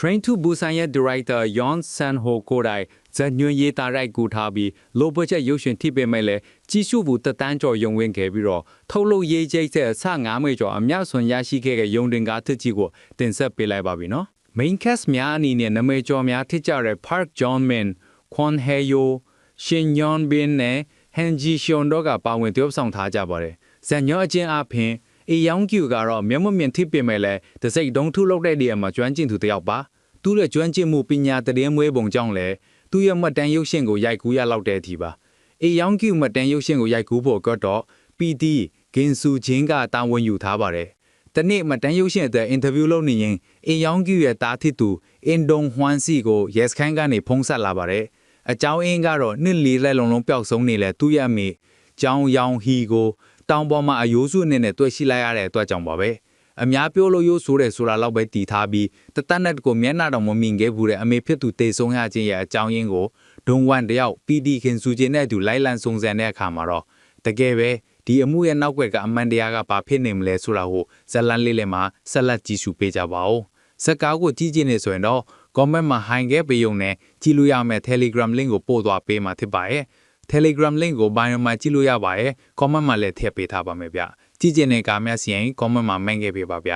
Train to Busan ရဲ့ Director Yon San-ho ကိုယ်တိုင်ဇာတ်ညွှန်းရေးသားရိုက်ကူးထားပြီးလိုဘတ်ဂျက်ရုပ်ရှင်ထိပေမဲ့လည်းကြီးစုဘူးတက်တန်းကျော်ရုံဝင်ခဲ့ပြီးတော့ထုတ်လုပ်ရေးချိတ်တဲ့အဆ9မိကျော်အများဆုံးရရှိခဲ့တဲ့ရုံတင်ကားတစ်ကြီးကိုတင်ဆက်ပေးလိုက်ပါပြီနော် Main cast များအနေနဲ့နာမည်ကျော်များဖြစ်ကြတဲ့ Park Jong-min, Kwon Hae-yo, Shin Yeon-bin နဲ့ Han Ji-seon တို့ကပါဝင်သရုပ်ဆောင်ထားကြပါတယ်။ဇာတ်ညွှန်းအချင်းအပြင်အေယောင်ကျူကတော့မျက်မှောက်မြင်ထိပေမဲ့လည်းတစိမ့်တုံးထုလုပ်တဲ့နေရာမှာကျွမ်းကျင်သူတစ်ယောက်ပါ။သူ့ရဲ့ကျွမ်းကျင်မှုပညာတည်မွေးပုံကြောင့်လည်းသူ့ရဲ့မှတ်တမ်းရုပ်ရှင်ကိုရိုက်ကူးရလောက်တဲ့အထိပါ။အေယောင်ကျူမှတ်တမ်းရုပ်ရှင်ကိုရိုက်ကူးဖို့ကတော့ PD ဂင်ဆူချင်းကတာဝန်ယူထားပါတယ်။တနေ့မှတ်တမ်းရုပ်ရှင်အတွက်အင်တာဗျူးလုပ်နေရင်အေယောင်ကျူရဲ့တားထစ်သူအင်ဒုံဟွမ်စီကို Yes ခိုင်းကနေဖုံးဆက်လာပါတယ်။အကြောင်းအင်းကတော့နှစ်လီလက်လုံးပျောက်ဆုံးနေလဲသူ့ရဲ့အမေကျောင်းယောင်ဟီကိုတောင်ပေါ်မှာအယိုးစုအနေနဲ့တွေ့ရှိလိုက်ရတဲ့အတွက်ကြောင့်ပါပဲအများပြောလို့ရိုးဆိုတယ်ဆိုတာလောက်ပဲတည်ထားပြီးတသက်နဲ့ကိုမျက်နှာတော်မမြင်ခဲ့ဘူးတဲ့အမေဖြစ်သူတေဆုံးရခြင်းရဲ့အကြောင်းရင်းကိုဒုံဝမ်တယောက် PD ခင်စုချင်းနဲ့အတူလိုက်လံစုံစမ်းတဲ့အခါမှာတော့တကယ်ပဲဒီအမှုရဲ့နောက်ွယ်ကအမှန်တရားကဘာဖြစ်နေမလဲဆိုတာကိုဇလန်လေးလည်းမှာဆက်လက်ကြည့်ရှုပေးကြပါဦးဇက်ကားကိုကြည့်ကြည့်နေဆိုရင်တော့ comment မှာ hang ခဲ့ပေးုံနဲ့ကြည့်လို့ရမယ် Telegram link ကိုပို့သွားပေးမှာဖြစ်ပါရဲ့Telegram link ကို bio မှာကြည့်လို့ရပါရဲ့ comment မှာလည်းထည့်ပေးထားပါမယ်ဗျကြည့်ကျင်တဲ့ကားများစီရင် comment မှာမှန်ခဲ့ပေးပါဗျ